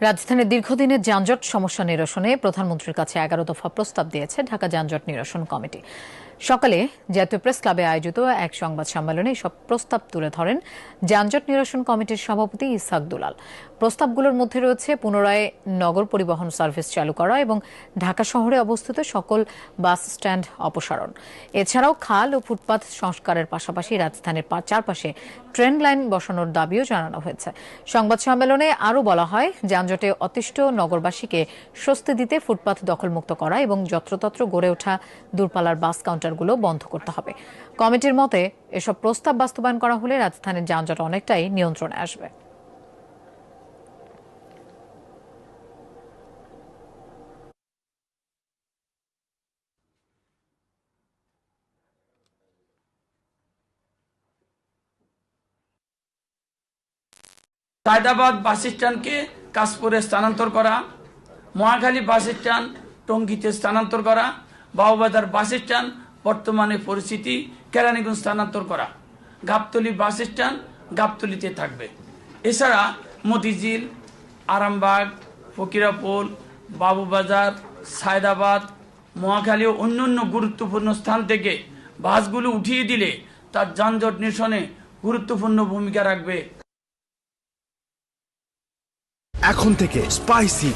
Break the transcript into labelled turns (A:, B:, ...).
A: রাজধানীর দীর্ঘদিনের যানজট সমস্যা নিরসনে প্রধানমন্ত্রীর কাছে 11 দফা প্রস্তাব দিয়েছে ঢাকা যানজট নিরসন কমিটি। সকালে জাতীয় প্রেস ক্লাবে আয়োজিত এক সংবাদ সম্মেলনে এসব প্রস্তাব তুলে ধরেন যানজট নিরসন কমিটির সভাপতি ইসহাক দুলাল। প্রস্তাবগুলোর মধ্যে রয়েছে পুনরায় নগর পরিবহন সার্ভিস চালু করা এবং ঢাকা শহরে অবস্থিত সকল বাস স্ট্যান্ড অপসারণ। এছাড়াও খাল ও ফুটপাত সংস্কারের পাশাপাশি রাজধানীর চারপাশে ট্রেন লাইন বসানোর দাবিও জানানো হয়েছে। সংবাদ সম্মেলনে আরও বলা হয়, যানজটে অতিষ্ঠ নগরবাসীকে স্বস্তি দিতে ফুটপাত দখলমুক্ত করা এবং যত্রতত্র গড়ে ওঠা দূরপাল্লার বাস কাউন্টারগুলো বন্ধ করতে হবে। কমিটির মতে এসব প্রস্তাব বাস্তবায়ন করা হলে রাজধানীর যানজট অনেকটাই নিয়ন্ত্রণে আসবে।
B: সায়দাবাদ বাস স্ট্যান্ডকে কাশপুরে স্থানান্তর করা, মহাখালী বাস স্ট্যান্ড টঙ্গীতে স্থানান্তর করা, বাবুবাজার বাস স্ট্যান্ড বর্তমানে পরিস্থিতি কেরানীগঞ্জ স্থানান্তর করা, গাবতলী বাস স্ট্যান্ড গাবতলীতে থাকবে। এছাড়া মতিঝিল, আরামবাগ, ফকিরাপুল, বাবুবাজার, সায়দাবাদ, মহাখালী ও অন্যান্য গুরুত্বপূর্ণ স্থান থেকে বাসগুলো উঠিয়ে দিলে তার যানজট নিরসনে গুরুত্বপূর্ণ ভূমিকা রাখবে।
C: এখন থেকে স্পাইসি